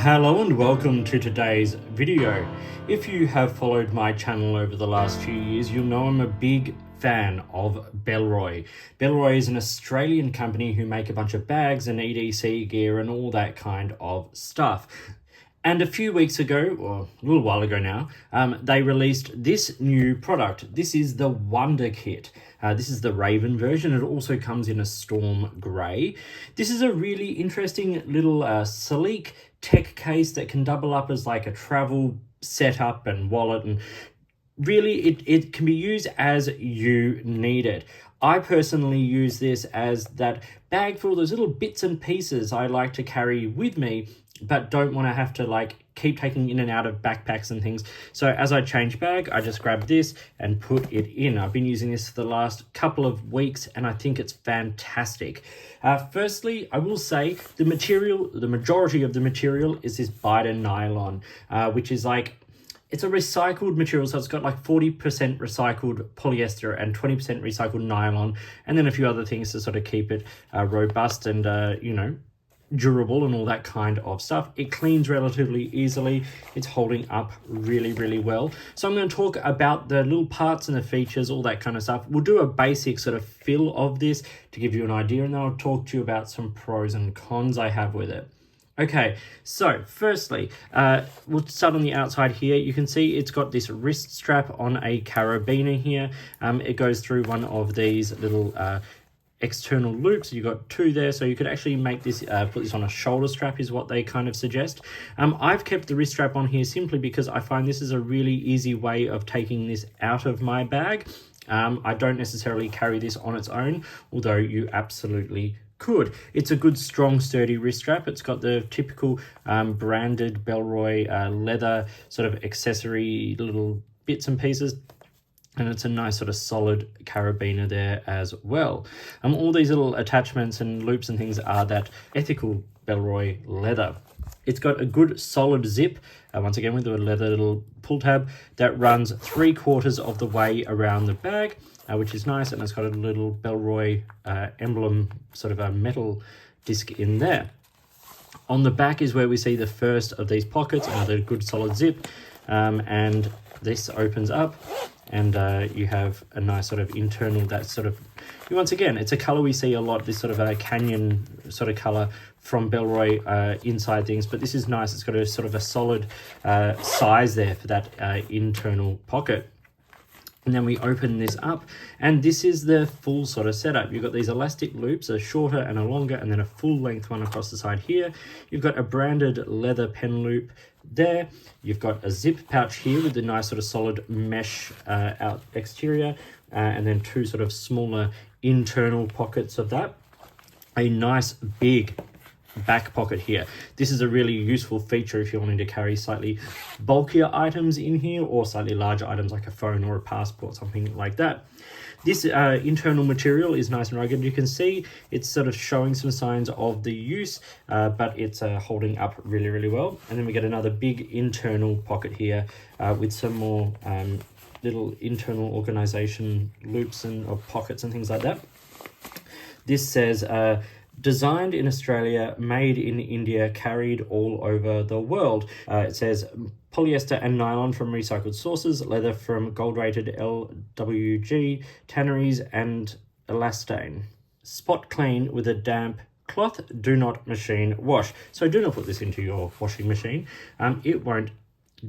Hello and welcome to today's video. If you have followed my channel over the last few years, you'll know I'm a big fan of Bellroy. Bellroy is an Australian company who make a bunch of bags and EDC gear and all that kind of stuff. And a few weeks ago, or a little while ago now, they released this new product. This is the Wonder Kit. This is the Raven version. It also comes in a storm grey. This is a really interesting little sleek tech case that can double up as like a travel setup and wallet, and really it can be used as you need it. I personally use this as that bag for all those little bits and pieces I like to carry with me, but don't want to have to like keep taking in and out of backpacks and things. So as I change bag, I just grab this and put it in. I've been using this for the last couple of weeks and I think it's fantastic. Firstly, I will say the majority of the material is this Biden nylon, which is like, it's a recycled material, so it's got like 40% recycled polyester and 20% recycled nylon, and then a few other things to sort of keep it robust and, durable and all that kind of stuff. It cleans relatively easily. It's holding up really, really well. So I'm going to talk about the little parts and the features, all that kind of stuff. We'll do a basic sort of fill of this to give you an idea, and then I'll talk to you about some pros and cons I have with it. Okay, so firstly, we'll start on the outside here. You can see it's got this wrist strap on a carabiner here. It goes through one of these little external loops. You've got two there, so you could actually make this, put this on a shoulder strap is what they kind of suggest. I've kept the wrist strap on here simply because I find this is a really easy way of taking this out of my bag. I don't necessarily carry this on its own, although you absolutely could. It's a good, strong, sturdy wrist strap. It's got the typical branded Bellroy leather sort of accessory little bits and pieces. And it's a nice sort of solid carabiner there as well. All these little attachments and loops and things are that ethical Bellroy leather. It's got a good solid zip, once again with a leather little pull tab that runs 3/4 of the way around the bag, which is nice. And it's got a little Bellroy emblem, sort of a metal disc in there. On the back is where we see the first of these pockets, another good solid zip, and this opens up. And you have a nice sort of internal, that sort of, once again, it's a color we see a lot, this sort of a canyon sort of color from Bellroy inside things, but this is nice. It's got a sort of a solid size there for that internal pocket. And then we open this up, and this is the full sort of setup. You've got these elastic loops, a shorter and a longer, and then a full length one across the side here. You've got a branded leather pen loop there. You've got a zip pouch here with the nice sort of solid mesh out exterior, and then two sort of smaller internal pockets of that. A nice big back pocket here. This is a really useful feature if you're wanting to carry slightly bulkier items in here, or slightly larger items like a phone or a passport, something like that. This internal material is nice and rugged. You can see it's sort of showing some signs of the use, but it's holding up really, really well. And then we get another big internal pocket here with some more little internal organization loops and pockets and things like that. This says, designed in Australia, made in India, carried all over the world. It says polyester and nylon from recycled sources, leather from gold-rated LWG tanneries, and elastane. Spot clean with a damp cloth. Do not machine wash. So do not put this into your washing machine. It won't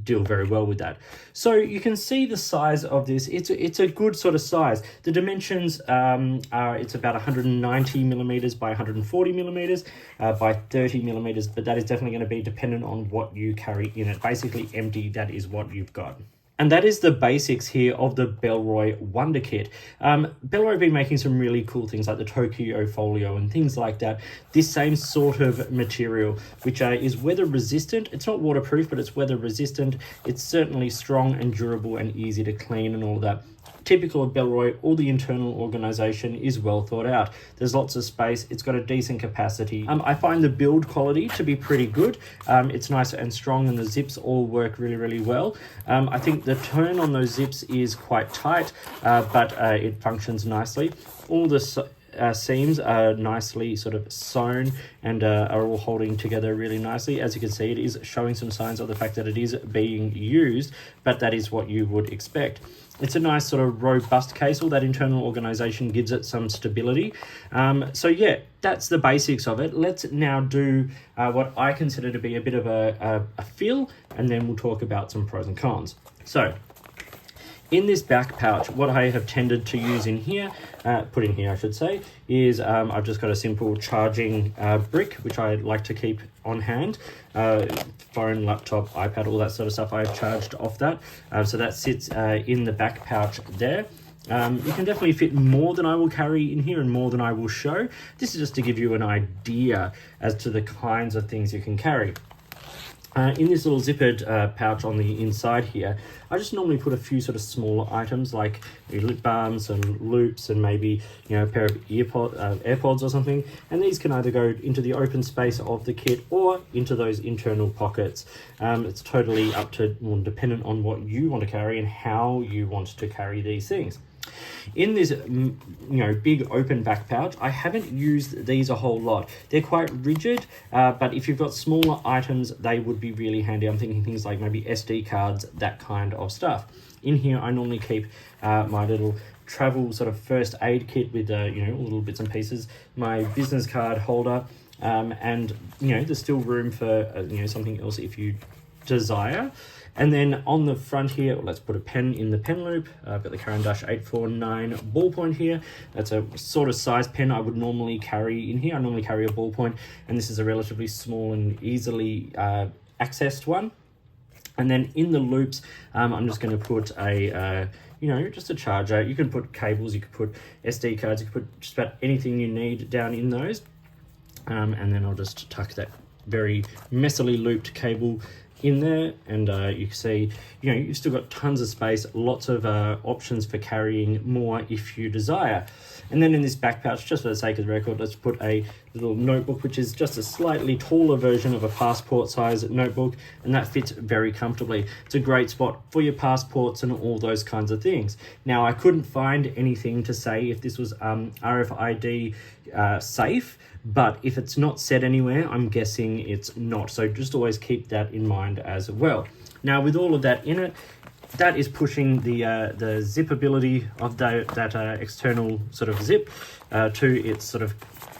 deal very well with that. So you can see the size of this. It's a good sort of size. The dimensions are, it's about 190 millimeters by 140 millimeters by 30 millimeters, but that is definitely going to be dependent on what you carry in it. Basically empty, that is what you've got. And that is the basics here of the Bellroy Wonder Kit. Bellroy have been making some really cool things like the Tokyo Folio and things like that. This same sort of material, which is weather resistant. It's not waterproof, but it's weather resistant. It's certainly strong and durable and easy to clean and all that. Typical of Bellroy, all the internal organization is well thought out. There's lots of space. It's got a decent capacity. I find the build quality to be pretty good. It's nice and strong, and the zips all work really, really well. I think the turn on those zips is quite tight, but it functions nicely. All the seams are nicely sort of sewn and are all holding together really nicely. As you can see, it is showing some signs of the fact that it is being used, but that is what you would expect. It's a nice sort of robust case. All that internal organization gives it some stability. So yeah, that's the basics of it. Let's now do what I consider to be a bit of a feel, and then we'll talk about some pros and cons. So in this back pouch, what I have tended to use in here, put in here I should say, is I've just got a simple charging brick, which I like to keep on hand. Phone, laptop, iPad, all that sort of stuff I've charged off that. So that sits in the back pouch there. You can definitely fit more than I will carry in here and more than I will show. This is just to give you an idea as to the kinds of things you can carry. In this little zippered pouch on the inside here, I just normally put a few sort of smaller items like lip balms and loops and maybe, you know, a pair of AirPods or something. And these can either go into the open space of the kit or into those internal pockets. It's totally up to, well, dependent on what you want to carry and how you want to carry these things. In this, you know, big open back pouch, I haven't used these a whole lot. They're quite rigid, but if you've got smaller items, they would be really handy. I'm thinking things like maybe SD cards, that kind of stuff. In here, I normally keep my little travel sort of first aid kit with, you know, all little bits and pieces, my business card holder, and, you know, there's still room for, you know, something else if you desire. And then on the front here, let's put a pen in the pen loop. I've got the Caran d'Ache 849 ballpoint here. That's a sort of size pen I would normally carry in here. I normally carry a ballpoint, and this is a relatively small and easily accessed one. And then in the loops, I'm just going to put a, you know, just a charger. You can put cables, you could put SD cards, you could put just about anything you need down in those. And then I'll just tuck that very messily looped cable in there, and you can see, you know, you've still got tons of space, lots of options for carrying more if you desire. And then in this back pouch, just for the sake of the record, let's put a little notebook, which is just a slightly taller version of a passport size notebook, and that fits very comfortably. It's a great spot for your passports and all those kinds of things. Now, I couldn't find anything to say if this was RFID safe, but if it's not said anywhere, I'm guessing it's not. So just always keep that in mind as well. Now, with all of that in it, that is pushing the zippability of that external sort of zip to its sort of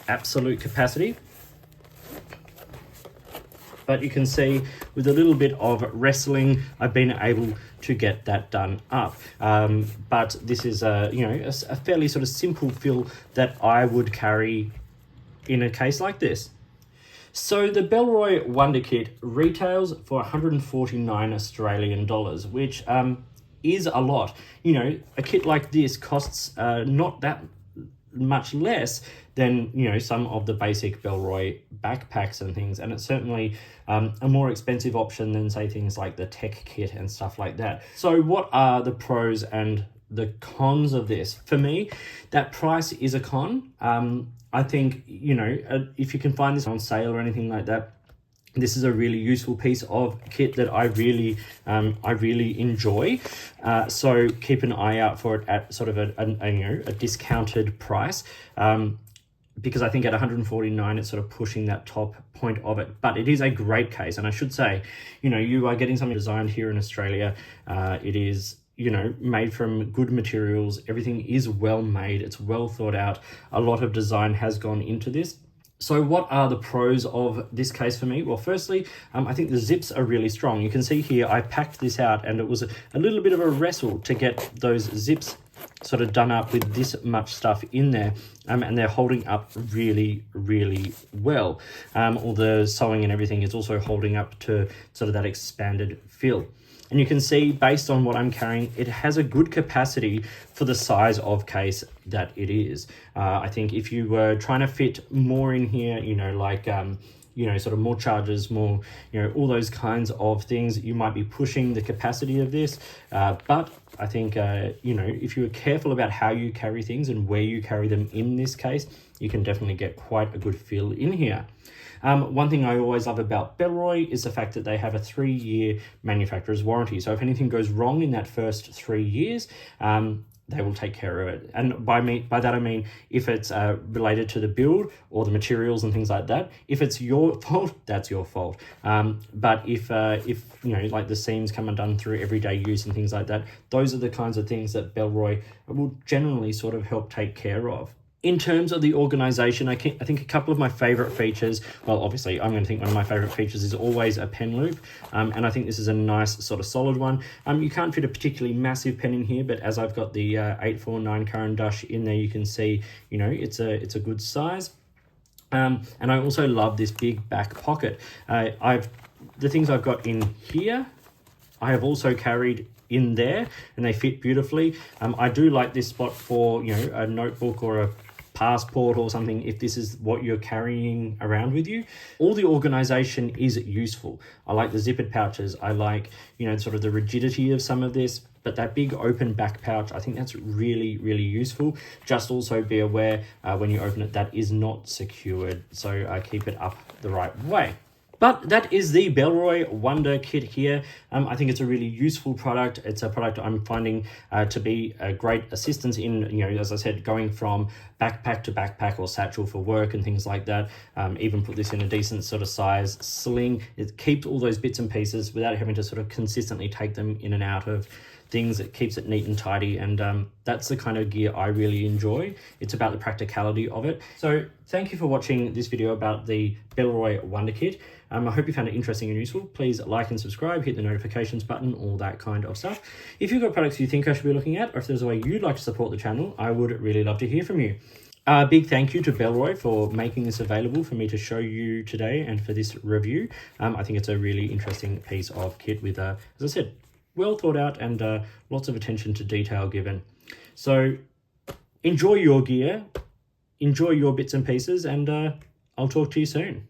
absolute capacity. But you can see with a little bit of wrestling, I've been able to get that done up. But this is you know, a fairly sort of simple fill that I would carry in a case like this. So the Bellroy Wonder Kit retails for 149 Australian dollars, which is a lot. You know, a kit like this costs not that much less than, you know, some of the basic Bellroy backpacks and things, and it's certainly a more expensive option than, say, things like the tech kit and stuff like that. So what are the pros and the cons of this? For me, that price is a con. I think, you know, if you can find this on sale or anything like that, this is a really useful piece of kit that I really enjoy. So keep an eye out for it at sort of a discounted price. Because I think at 149, it's sort of pushing that top point of it. But it is a great case. And I should say, you know, you are getting something designed here in Australia. It is, you know, made from good materials. Everything is well made. It's well thought out. A lot of design has gone into this. So what are the pros of this case for me? Well, firstly, I think the zips are really strong. You can see here, I packed this out and it was a little bit of a wrestle to get those zips sort of done up with this much stuff in there, and they're holding up really, really well. All the sewing and everything is also holding up to sort of that expanded feel. And you can see, based on what I'm carrying, it has a good capacity for the size of case that it is. I think if you were trying to fit more in here, you know, like, you know, sort of more chargers, more, you know, all those kinds of things, you might be pushing the capacity of this. But I think, you know, if you're careful about how you carry things and where you carry them in this case, you can definitely get quite a good feel in here. One thing I always love about Bellroy is the fact that they have a 3-year manufacturer's warranty. So if anything goes wrong in that first 3 years, they will take care of it. And by that I mean if it's related to the build or the materials and things like that. If it's your fault, that's your fault. But if you know, like the seams come undone through everyday use and things like that, those are the kinds of things that Bellroy will generally sort of help take care of. In terms of the organization, I think a couple of my favorite features, well, obviously I'm going to think one of my favorite features is always a pen loop. And I think this is a nice sort of solid one. You can't fit a particularly massive pen in here, but as I've got the 849 Caran d'Ache in there, you can see, you know, it's a good size. And I also love this big back pocket. The things I've got in here, I have also carried in there, and they fit beautifully. I do like this spot for, you know, a notebook or a passport or something, if this is what you're carrying around with you. All the organization is useful. I like the zippered pouches. I like, you know, sort of the rigidity of some of this, but that big open back pouch, I think that's really, really useful. Just also be aware when you open it, that is not secured. So keep it up the right way. But that is the Bellroy Wonder Kit here. I think it's a really useful product. It's a product I'm finding to be a great assistance in, you know, as I said, going from backpack to backpack or satchel for work and things like that. Even put this in a decent sort of size sling. It keeps all those bits and pieces without having to sort of consistently take them in and out of things. It keeps it neat and tidy, and that's the kind of gear I really enjoy. It's about the practicality of it. So thank you for watching this video about the Bellroy Wonder Kit. I hope you found it interesting and useful. Please like and subscribe, hit the notifications button, all that kind of stuff. If you've got products you think I should be looking at, or if there's a way you'd like to support the channel, I would really love to hear from you. Big thank you to Bellroy for making this available for me to show you today and for this review. I think it's a really interesting piece of kit with, as I said, well thought out and lots of attention to detail given. So enjoy your gear, enjoy your bits and pieces, and I'll talk to you soon.